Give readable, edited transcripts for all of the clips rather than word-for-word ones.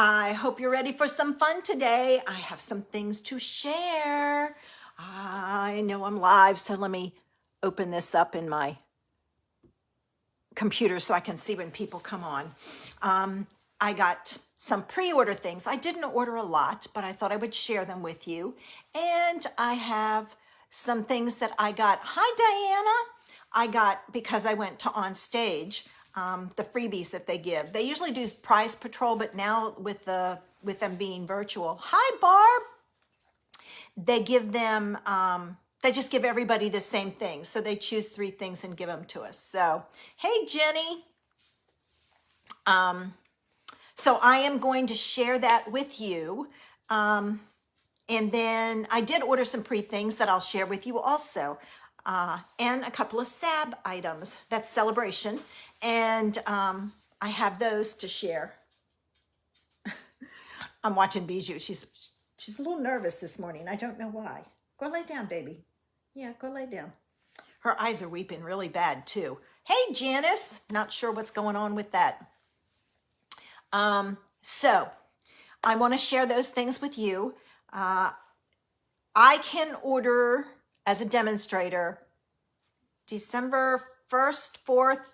I hope you're ready for some fun today. I have some things to share. I know I'm live, so let me open this up in my computer so I can see when people come on. I got some pre-order things. I didn't order a lot, but I thought I would share them with you. And I have some things that I got. Hi, Diana. I got, because I went to On Stage, the freebies that they give. They usually do prize patrol, but now with them being virtual. Hi, Barb. They give them, they just give everybody the same thing. So they choose 3 things and give them to us. So, hey, Jenny. So I am going to share that with you. And then I did order some things that I'll share with you also. And a couple of SAB items. That's Celebration. And I have those to share. I'm watching Bijou. She's a little nervous this morning. I don't know why. Go lay down, baby. Yeah, go lay down. Her eyes are weeping really bad too. Hey, Janice. Not sure what's going on with that. So I want to share those things with you. I can order as a demonstrator December 1st, 4th,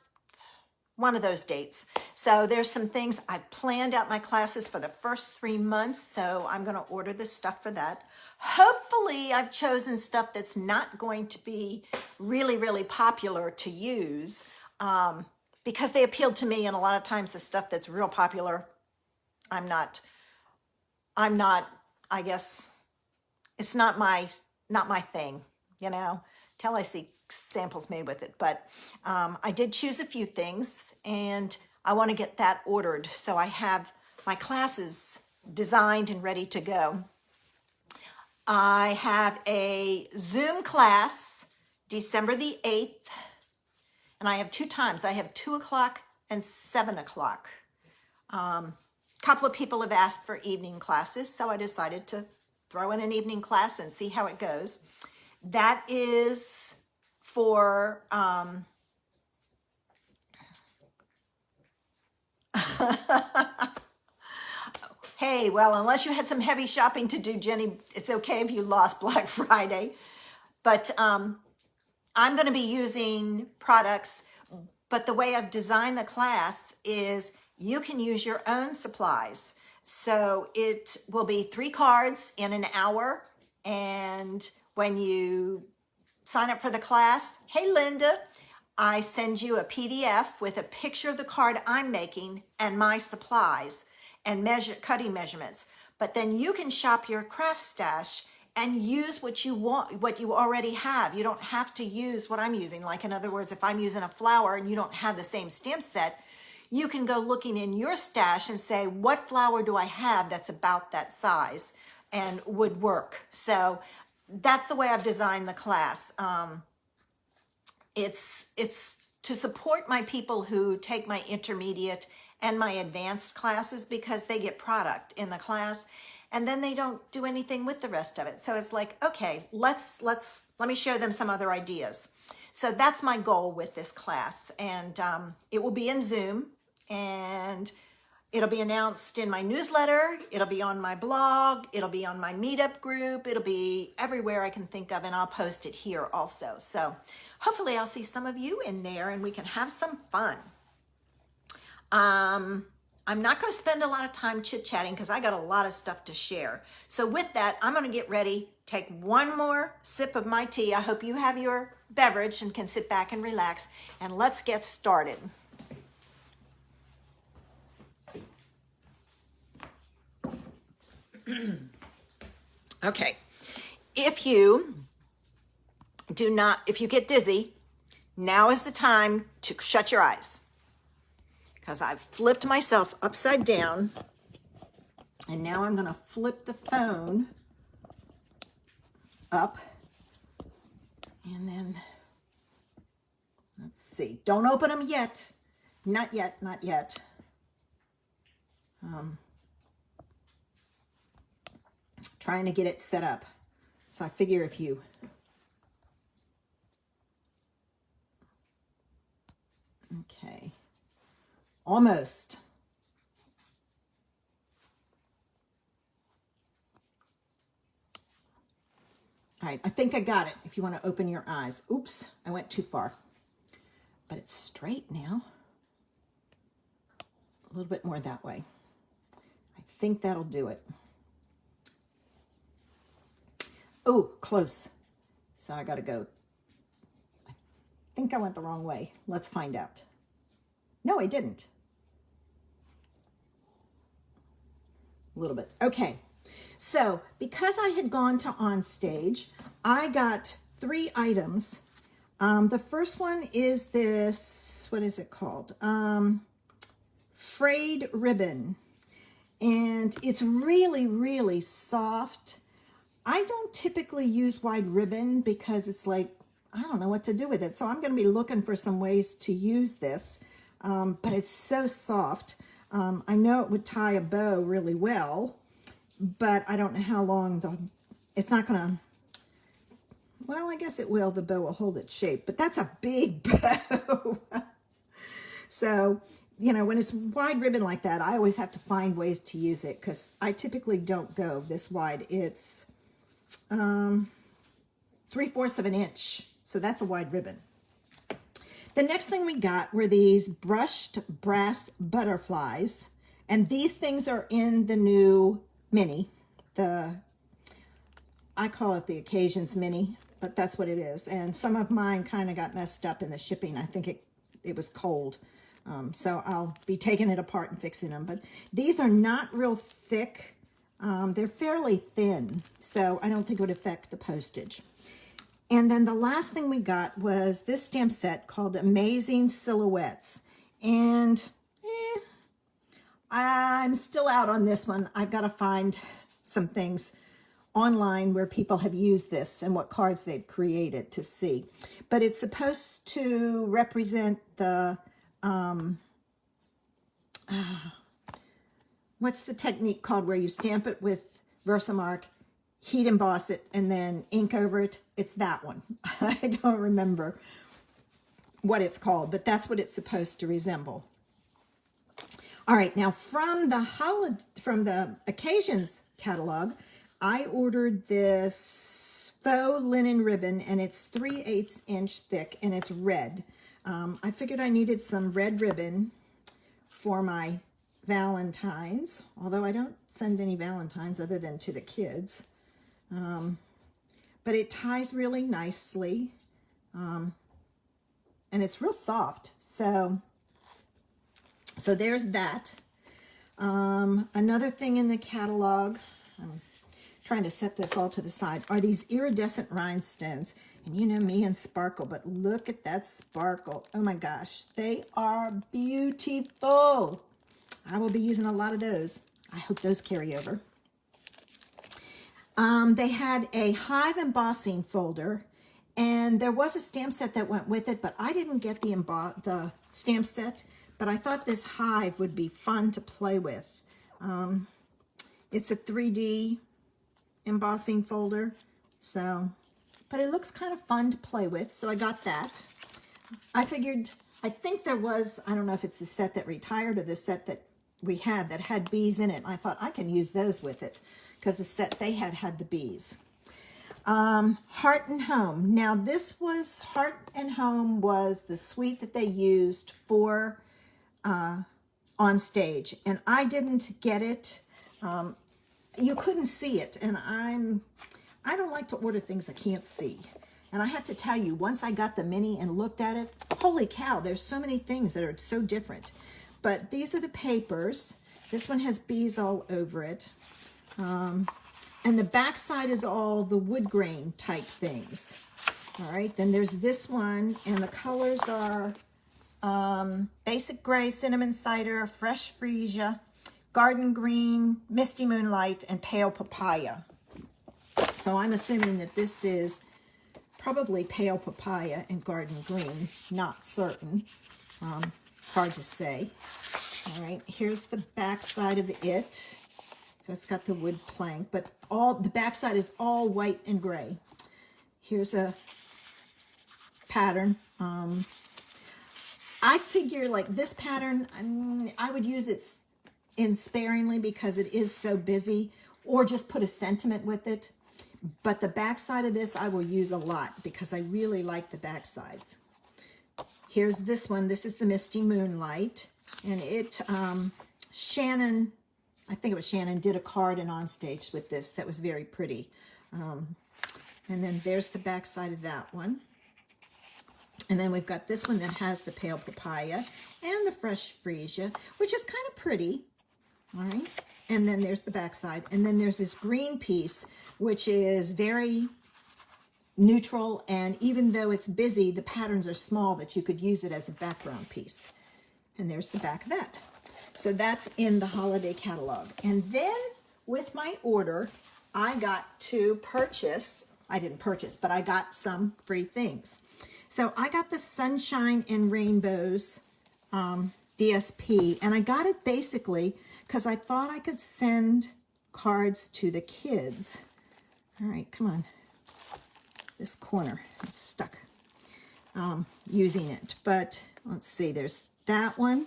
one of those dates. So there's some things I planned out my classes for the first 3 months. So I'm going to order the stuff for that. Hopefully I've chosen stuff that's not going to be really, really popular to use, because they appealed to me. And a lot of times the stuff that's real popular, I'm not, I guess it's not my thing, till I see samples made with it. But I did choose a few things and I want to get that ordered. So I have my classes designed and ready to go. I have a Zoom class December the 8th, and I have 2 times. I have 2 o'clock and 7 o'clock. A couple of people have asked for evening classes, so I decided to throw in an evening class and see how it goes. That is for hey, well, unless you had some heavy shopping to do, Jenny, it's okay if you lost Black Friday. But I'm going to be using products, but the way I've designed the class is you can use your own supplies. So it will be 3 cards in an hour. And when you sign up for the class, hey, Linda, I send you a PDF with a picture of the card I'm making and my supplies and cutting measurements. But then you can shop your craft stash and use what you want, what you already have. You don't have to use what I'm using. Like, in other words, if I'm using a flower and you don't have the same stamp set, you can go looking in your stash and say, what flower do I have that's about that size and would work? So that's the way I've designed the class. It's to support my people who take my intermediate and my advanced classes, because they get product in the class and then they don't do anything with the rest of it. So it's like, okay, let me show them some other ideas. So that's my goal with this class. And it will be in Zoom, and it'll be announced in my newsletter. It'll be on my blog. It'll be on my meetup group. It'll be everywhere I can think of, and I'll post it here also. So hopefully I'll see some of you in there and we can have some fun. I'm not going to spend a lot of time chit-chatting because I got a lot of stuff to share. So with that, I'm going to get ready, take one more sip of my tea. I hope you have your beverage and can sit back and relax, and let's get started. Okay, if you get dizzy, now is the time to shut your eyes, because I've flipped myself upside down, and now I'm going to flip the phone up, and then let's see. Don't open them yet. Not yet, not yet. Trying to get it set up. So I figure if you okay. Almost. All right, I think I got it. If you want to open your eyes. Oops, I went too far. But it's straight now. A little bit more that way. I think that'll do it. Oh, close. So I got to go. I think I went the wrong way. Let's find out. No, I didn't. A little bit. Okay. So because I had gone to OnStage, I got 3 items. The first one is this, what is it called? Frayed ribbon. And it's really, really soft. I don't typically use wide ribbon because it's like, I don't know what to do with it. So I'm going to be looking for some ways to use this. But it's so soft. I know it would tie a bow really well, but I don't know how long it's not going to, well, I guess it will. The bow will hold its shape, but that's a big bow. So, you know, when it's wide ribbon like that, I always have to find ways to use it because I typically don't go this wide. It's 3/4 of an inch. So that's a wide ribbon. The next thing we got were these brushed brass butterflies. And these things are in the new mini. I call it the Occasions mini, but that's what it is. And some of mine kind of got messed up in the shipping. I think it was cold. So I'll be taking it apart and fixing them. But these are not real thick. They're fairly thin. So I don't think it would affect the postage. And then the last thing we got was this stamp set called Amazing Silhouettes. And I'm still out on this one. I've got to find some things online where people have used this and what cards they've created to see. But it's supposed to represent the, what's the technique called where you stamp it with Versamark, heat emboss it, and then ink over it? It's that one. I don't remember what it's called, but that's what it's supposed to resemble. All right, now from the Occasions catalog, I ordered this faux linen ribbon, and it's 3/8 inch thick, and it's red. I figured I needed some red ribbon for my Valentines, although I don't send any Valentines other than to the kids. But it ties really nicely, and it's real soft. So there's that. Another thing in the catalog, I'm trying to set this all to the side, are these iridescent rhinestones. And you know me and sparkle, but look at that sparkle. Oh my gosh, they are beautiful. I will be using a lot of those. I hope those carry over. They had a Hive embossing folder, and there was a stamp set that went with it, but I didn't get the stamp set, but I thought this Hive would be fun to play with. It's a 3D embossing folder, but it looks kind of fun to play with, so I got that. I think there was, I don't know if it's the set that retired or the set that we had that had bees in it. I thought I can use those with it because the set they had the bees. Heart and Home. Now this was, Heart and Home was the suite that they used for OnStage, and I didn't get it. You couldn't see it, and I don't like to order things I can't see. And I have to tell you, once I got the mini and looked at it, holy cow, there's so many things that are so different. But these are the papers. This one has bees all over it. And the back side is all the wood grain type things. All right, then there's this one, and the colors are Basic Gray, Cinnamon Cider, Fresh Freesia, Garden Green, Misty Moonlight, and Pale Papaya. So I'm assuming that this is probably Pale Papaya and Garden Green, not certain. Hard to say. All right, here's the back side of it. So it's got the wood plank, but the back side is all white and gray. Here's a pattern. I figure like this pattern, I would use it in sparingly because it is so busy, or just put a sentiment with it. but the back side of this I will use a lot because I really like the back sides. Here's this one. This is the Misty Moonlight, and it, Shannon, I think it was Shannon, did a card and on stage with this that was very pretty. And then there's the back side of that one. And then we've got this one that has the pale papaya and the fresh freesia, which is kind of pretty. All right. And then there's the back side. And then there's this green piece, which is very neutral. And even though it's busy, the patterns are small that you could use it as a background piece. And there's the back of that. So that's in the holiday catalog. And then with my order, I got to purchase, I didn't purchase, but I got some free things. So I got the Sunshine and Rainbows DSP, and I got it basically because I thought I could send cards to the kids. All right, come on. This corner, it's stuck using it. But let's see, there's that one.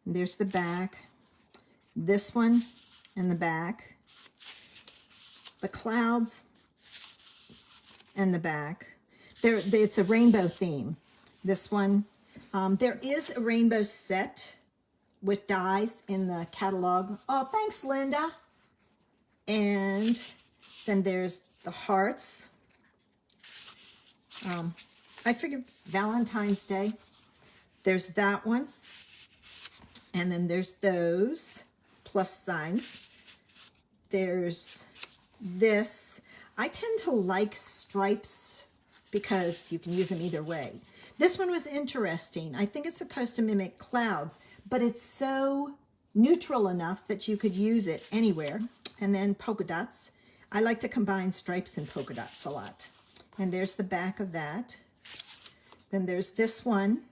There's the back. This one and the back. The clouds and the back. It's a rainbow theme. This one, there is a rainbow set with dies in the catalog. Oh, thanks, Linda. And then there's the hearts. I figured Valentine's Day. There's that one. And then there's those plus signs. There's this. I tend to like stripes because you can use them either way. This one was interesting. I think it's supposed to mimic clouds, but it's so neutral enough that you could use it anywhere. And then polka dots. I like to combine stripes and polka dots a lot. And there's the back of that. Then there's this one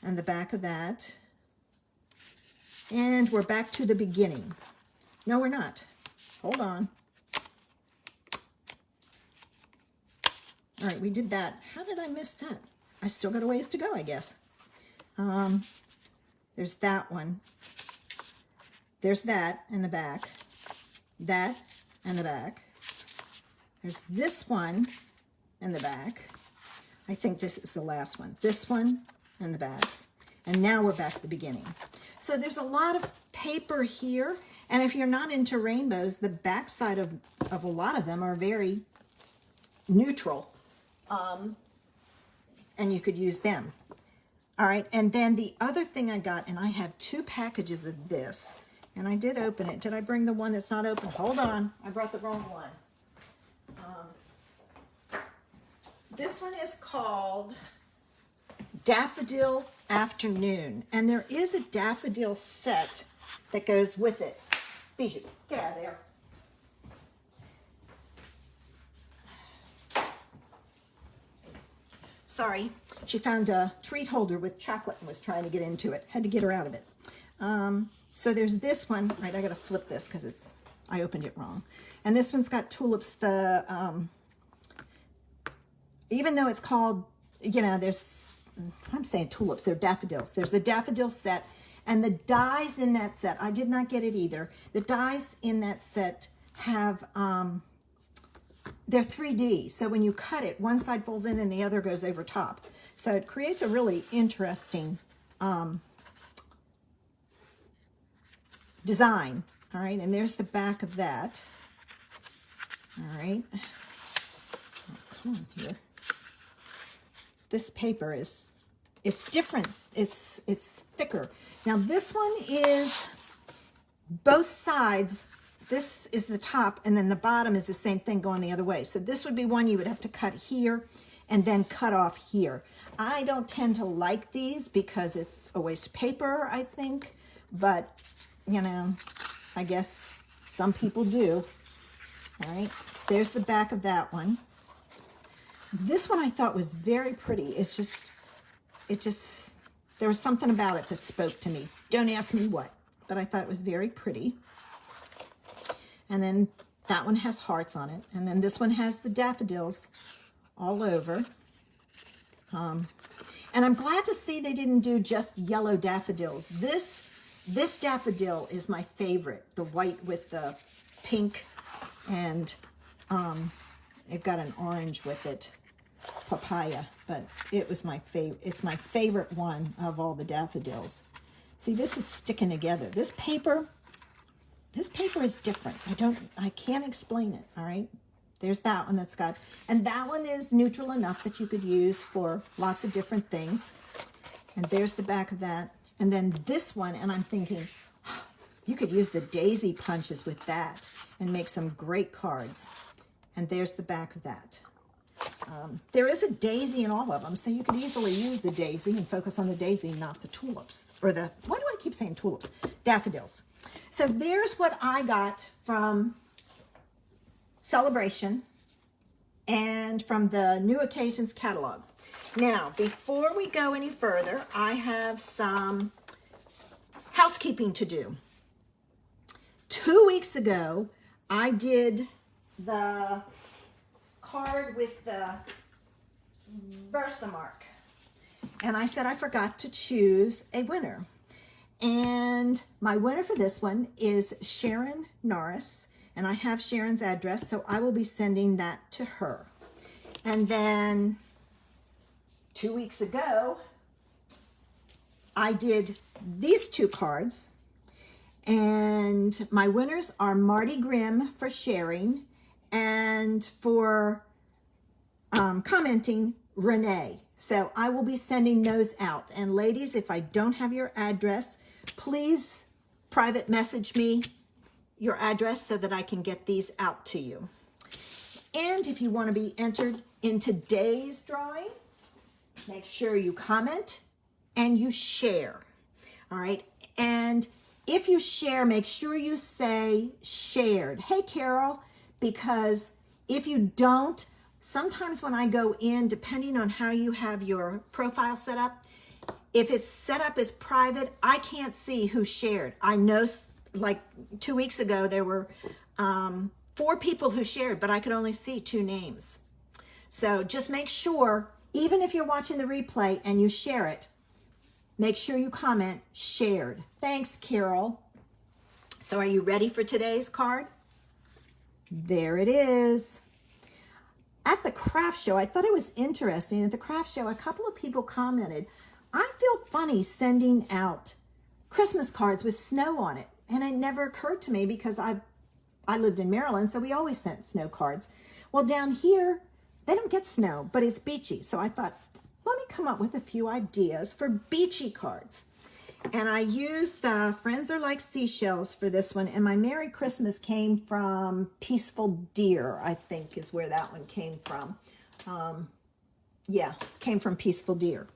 and the back of that. And we're back to the beginning. No, we're not. Hold on. All right, we did that. How did I miss that? I still got a ways to go, I guess. There's that one. There's that in the back. That and the back. There's this one in the back. I think this is the last one. This one and the back. And now we're back at the beginning. So there's a lot of paper here. And if you're not into rainbows, the back side of a lot of them are very neutral. And you could use them. All right, and then the other thing I got, and I have 2 packages of this, and I did open it. Did I bring the one that's not open? Hold on, I brought the wrong one. This one is called Daffodil Afternoon, and there is a daffodil set that goes with it. Bijou, get out of there. Sorry, she found a treat holder with chocolate and was trying to get into it. Had to get her out of it. So there's this one. Right, I gotta flip this because I opened it wrong. And this one's got tulips. Even though it's called, I'm saying tulips, they're daffodils. There's the daffodil set, and the dies in that set, I did not get it either. The dies in that set have, they're 3D, so when you cut it, one side folds in and the other goes over top. So it creates a really interesting design. All right, and there's the back of that. All right. Oh, come on here. This paper it's different. It's thicker. Now this one is both sides. This is the top, and then the bottom is the same thing going the other way. So this would be one you would have to cut here and then cut off here. I don't tend to like these because it's a waste of paper, I think. But, I guess some people do. All right, there's the back of that one. This one I thought was very pretty. There was something about it that spoke to me. Don't ask me what, but I thought it was very pretty. And then that one has hearts on it. And then this one has the daffodils all over. And I'm glad to see they didn't do just yellow daffodils. This daffodil is my favorite, the white with the pink and it got an orange with it, papaya, but it was my favorite. It's my favorite one of all the daffodils. See, this is sticking together. This paper is different. I can't explain it, all right? There's that one that's got, and that one is neutral enough that you could use for lots of different things. And there's the back of that. And then this one, and I'm thinking, you could use the daisy punches with that and make some great cards. And there's the back of that. There is a daisy in all of them, so you could easily use the daisy and focus on the daisy, not the tulips. Or the, why do I keep saying tulips? Daffodils. So there's what I got from Celebration and from the New Occasions catalog. Now, before we go any further, I have some housekeeping to do. 2 weeks ago, I did the card with the Versamark, and I said I forgot to choose a winner. And my winner for this one is Sharon Norris, and I have Sharon's address, so I will be sending that to her. And then 2 weeks ago, I did these two cards, and my winners are Marty Grimm for sharing, and for commenting, Renee. So I will be sending those out. And ladies, if I don't have your address, please private message me your address so that I can get these out to you. And if you want to be entered in today's drawing, make sure you comment and you share. All right. And if you share, make sure you say shared. Hey, Carol, because if you don't, sometimes when I go in, depending on how you have your profile set up, if it's set up as private, I can't see who shared. I know, like 2 weeks ago, there were 4 people who shared, but I could only see 2 names. So just make sure, even if you're watching the replay and you share it, make sure you comment shared. Thanks, Carol. So are you ready for today's card? There it is. At the craft show, I thought it was interesting. At the craft show, a couple of people commented, I feel funny sending out Christmas cards with snow on it. And it never occurred to me because I lived in Maryland, so we always sent snow cards. Well, down here, they don't get snow, but it's beachy. So I thought, let me come up with a few ideas for beachy cards. And I used the Friends Are Like Seashells for this one. And my Merry Christmas came from Peaceful Deer, I think is where that one came from. Yeah, came from Peaceful Deer.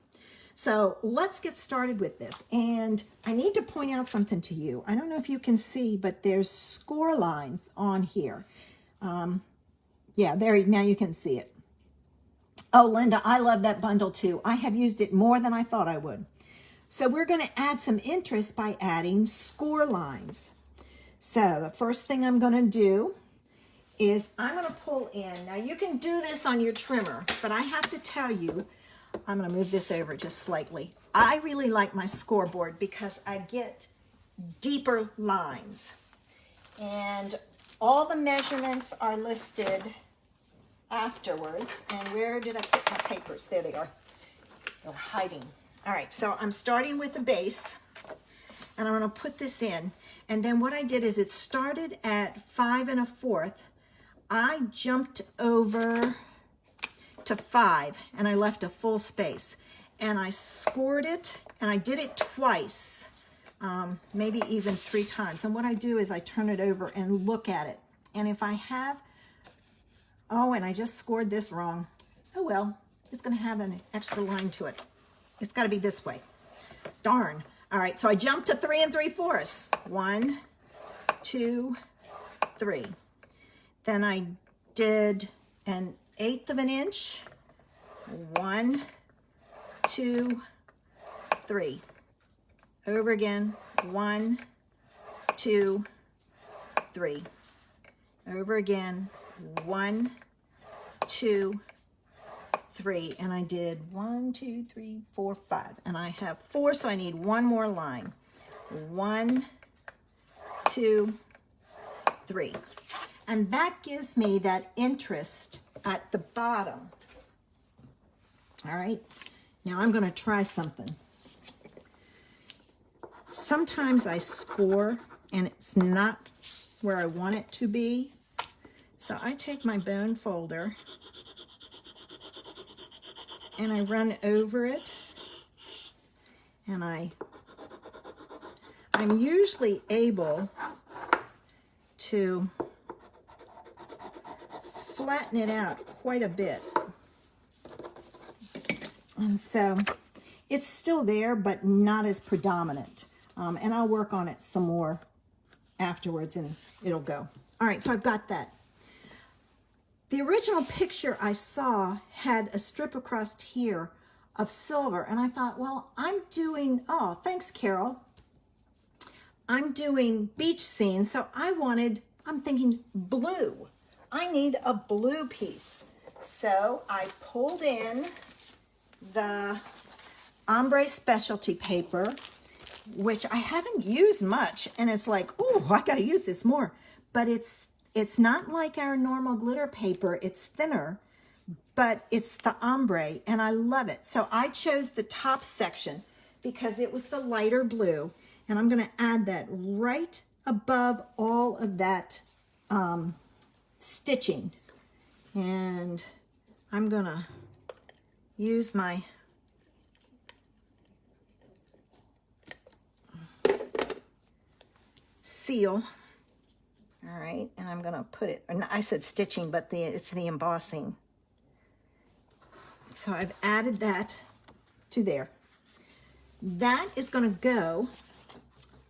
So let's get started with this. And I need to point out something to you. I don't know if you can see, but there's score lines on here. Yeah, there, now you can see it. Oh, Linda, I love that bundle too. I have used it more than I thought I would. So we're going to add some interest by adding score lines. So the first thing I'm going to do is I'm going to pull in. Now you can do this on your trimmer, but I have to tell you, I'm going to move this over just slightly. I really like my scoreboard because I get deeper lines. And all the measurements are listed afterwards. And where did I put my papers? There they are. They're hiding. All right, so I'm starting with the base, and I'm going to put this in. And then what I did is it started at 5 1/4. I jumped over to 5, and I left a full space. And I scored it, and I did it twice, maybe even 3 times. And what I do is I turn it over and look at it. And if I have, oh, and I just scored this wrong. Oh, well, it's going to have an extra line to it. It's got to be this way. Darn. All right, so I jumped to 3 3/4. 1, 2, 3. Then I did 1/8 of an inch. 1, 2, 3. Over again. 1, 2, 3. Over again. 1, 2, 3, and I did 1, 2, 3, 4, 5, and I have 4, so I need one more line. 1, 2, 3. And that gives me that interest at the bottom. All right, now I'm gonna try something. Sometimes I score and it's not where I want it to be. So I take my bone folder and I run over it, and I'm usually able to flatten it out quite a bit. And so it's still there, but not as predominant. And I'll work on it some more afterwards and it'll go. All right, so I've got that. The original picture I saw had a strip across here of silver, and I thought, well, I'm doing, oh, thanks, Carol. I'm doing beach scenes, so I'm thinking blue. I need a blue piece. So I pulled in the ombre specialty paper, which I haven't used much, and it's like, oh, I gotta use this more. But it's not like our normal glitter paper. It's thinner, but it's the ombre, and I love it. So I chose the top section because it was the lighter blue, and I'm gonna add that right above all of that stitching. And I'm gonna use my seal. All right, and I'm gonna put it, I said stitching, but it's the embossing. So I've added that to there. That is gonna go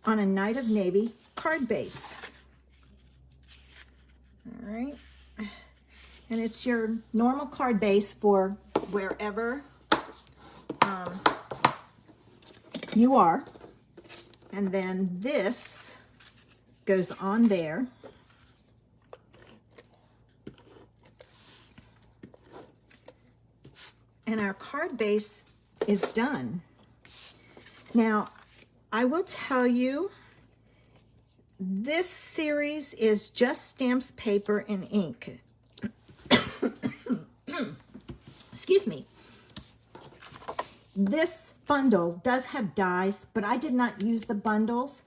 on a Night of Navy card base. All right, and it's your normal card base for wherever you are. And then this goes on there. And our card base is done. Now, I will tell you, this series is just stamps, paper, and ink. Excuse me. This bundle does have dies, but I did not use the bundles.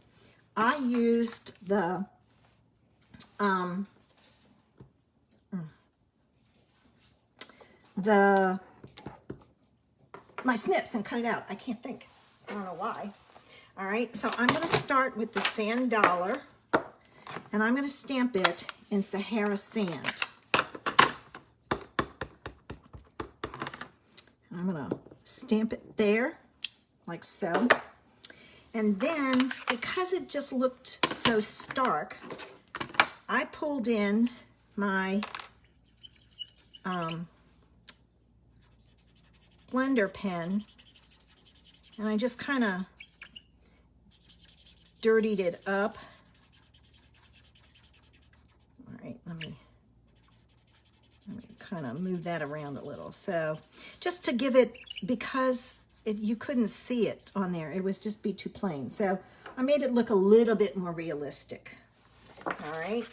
I used the my snips and cut it out. I can't think. I don't know why. All right, so I'm going to start with the sand dollar, and I'm going to stamp it in Sahara sand. I'm going to stamp it there, like so. And then, because it just looked so stark, I pulled in my blender pen, and I just kind of dirtied it up. All right, let me kind of move that around a little. So just to give it, because you couldn't see it on there, it was just be too plain. So I made it look a little bit more realistic. All right.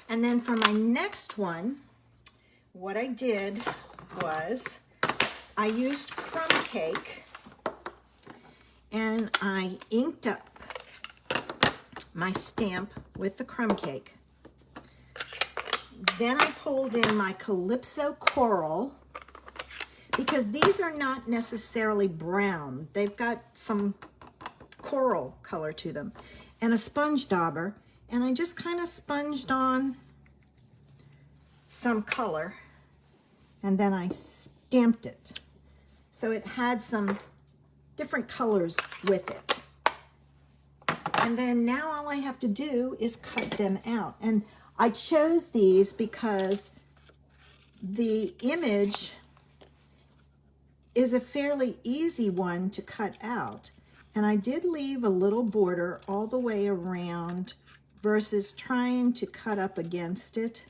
And then for my next one, what I did was I used crumb cake, and I inked up my stamp with the crumb cake. Then I pulled in my Calypso Coral, because these are not necessarily brown. They've got some coral color to them, and a sponge dauber, and I just kind of sponged on some color, and then I stamped it. So it had some different colors with it. And then now all I have to do is cut them out. And I chose these because the image is a fairly easy one to cut out. And I did leave a little border all the way around versus trying to cut up against it.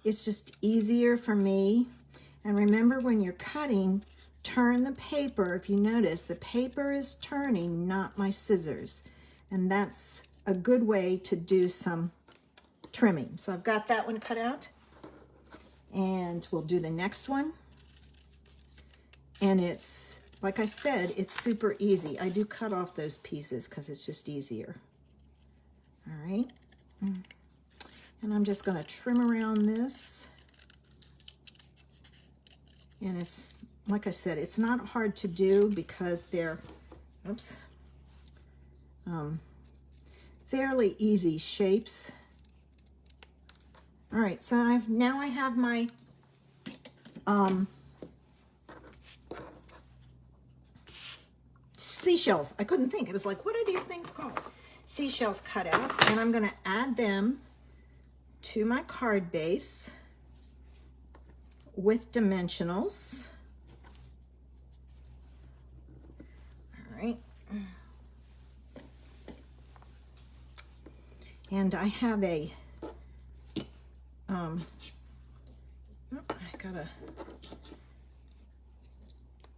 It's just easier for me. And remember, when you're cutting, turn the paper, if you notice, the paper is turning, not my scissors. And that's a good way to do some trimming. So I've got that one cut out. And we'll do the next one. And it's, like I said, it's super easy. I do cut off those pieces because it's just easier. All right. And I'm just going to trim around this. And it's, like I said, it's not hard to do because they're, oops, fairly easy shapes. All right, so now I have my seashells. I couldn't think. It was like, what are these things called? Seashells cut out, and I'm going to add them to my card base with dimensionals. All right. And I have a I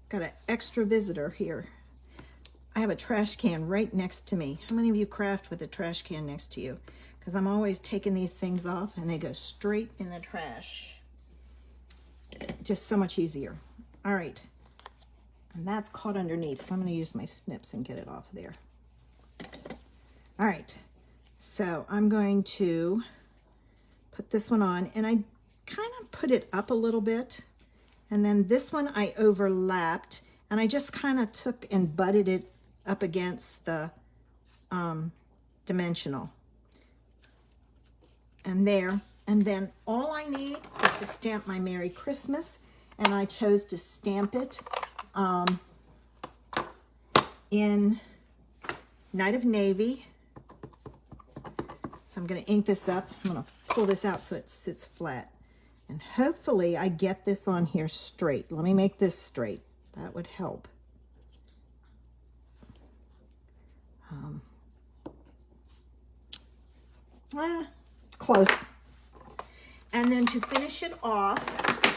got an extra visitor here. I have a trash can right next to me. How many of you craft with a trash can next to you? Because I'm always taking these things off and they go straight in the trash. Just so much easier. All right. And that's caught underneath, so I'm going to use my snips and get it off there. All right. So I'm going to put this one on, and I kind of put it up a little bit. And then this one I overlapped, and I just kind of took and butted it up against the dimensional. And there. And then all I need is to stamp my Merry Christmas, and I chose to stamp it in Night of Navy. So I'm going to ink this up. I'm going to pull this out so it sits flat. And hopefully I get this on here straight. Let me make this straight. That would help. Close. And then to finish it off,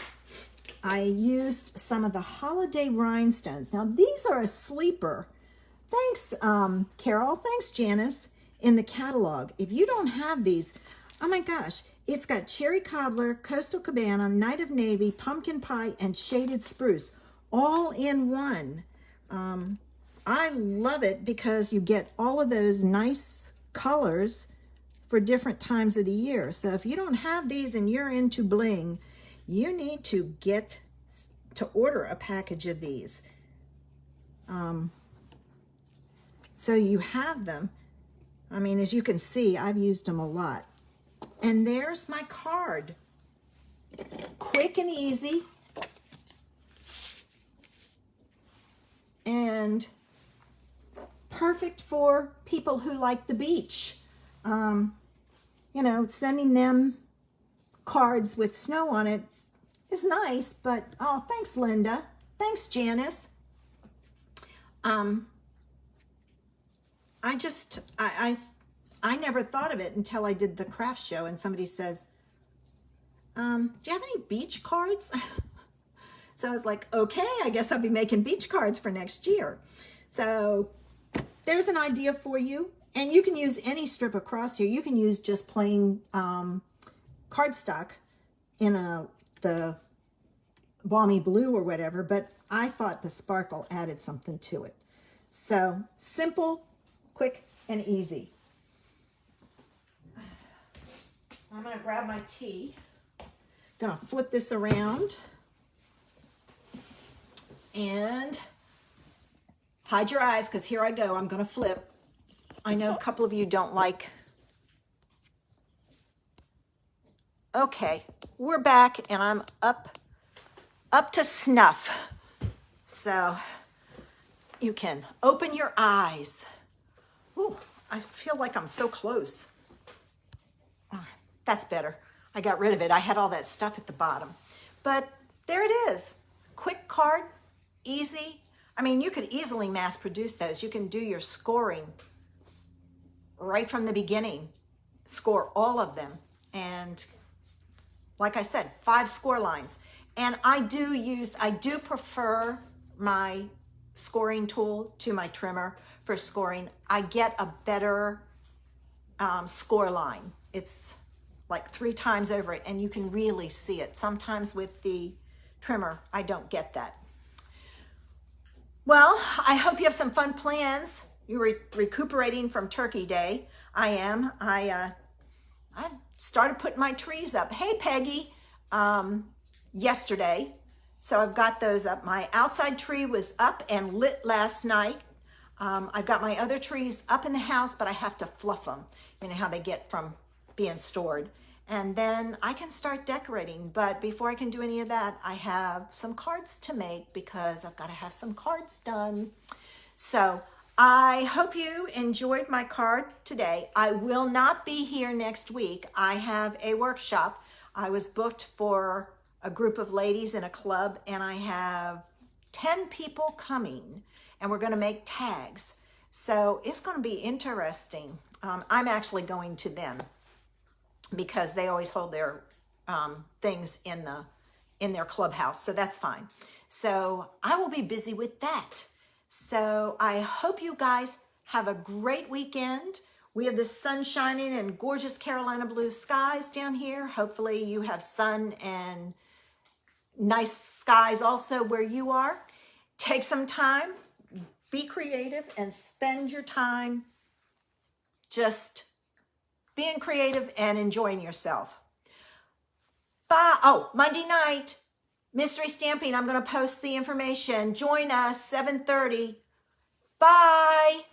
I used some of the holiday rhinestones. Now these are a sleeper. Thanks, Carol. Thanks, Janice. In the catalog. If you don't have these, oh my gosh, it's got cherry cobbler, coastal cabana, Night of Navy, pumpkin pie, and shaded spruce all in one. I love it because you get all of those nice colors for different times of the year. So if you don't have these and you're into bling, you need to get to order a package of these. So you have them. I mean, as you can see, I've used them a lot. And there's my card. Quick and easy. And perfect for people who like the beach. You know, sending them cards with snow on it is nice, but, oh, thanks, Linda. Thanks, Janice. I never thought of it until I did the craft show and somebody says, do you have any beach cards? So I was like, okay, I guess I'll be making beach cards for next year. So there's an idea for you. And you can use any strip across here. You can use just plain cardstock in the balmy blue or whatever, but I thought the sparkle added something to it. So simple, quick, and easy. So I'm going to grab my tea. Going to flip this around. And hide your eyes because here I go. I'm going to flip. I know a couple of you don't like. Okay, we're back and I'm up to snuff. So you can open your eyes. Ooh, I feel like I'm so close. Oh, that's better. I got rid of it. I had all that stuff at the bottom. But there it is. Quick card, easy. I mean, you could easily mass produce those. You can do your scoring right from the beginning, score all of them. And like I said, 5 score lines. And I do prefer my scoring tool to my trimmer for scoring, I get a better score line. It's like 3 times over it, and you can really see it. Sometimes with the trimmer, I don't get that. Well, I hope you have some fun plans. You're recuperating from Turkey Day. I am. I started putting my trees up. Hey, Peggy, yesterday. So I've got those up. My outside tree was up and lit last night. I've got my other trees up in the house, but I have to fluff them. You know how they get from being stored. And then I can start decorating. But before I can do any of that, I have some cards to make because I've got to have some cards done. So I hope you enjoyed my card today. I will not be here next week. I have a workshop. I was booked for a group of ladies in a club, and I have 10 people coming, and we're going to make tags. So it's going to be interesting. I'm actually going to them because they always hold their things in their clubhouse. So that's fine. So I will be busy with that. So I hope you guys have a great weekend. We have the sun shining and gorgeous Carolina blue skies down here. Hopefully you have sun and nice skies also where you are. Take some time, be creative, and spend your time just being creative and enjoying yourself. Bye. Oh, Monday night, Mystery Stamping. I'm going to post the information. Join us, 7:30. Bye.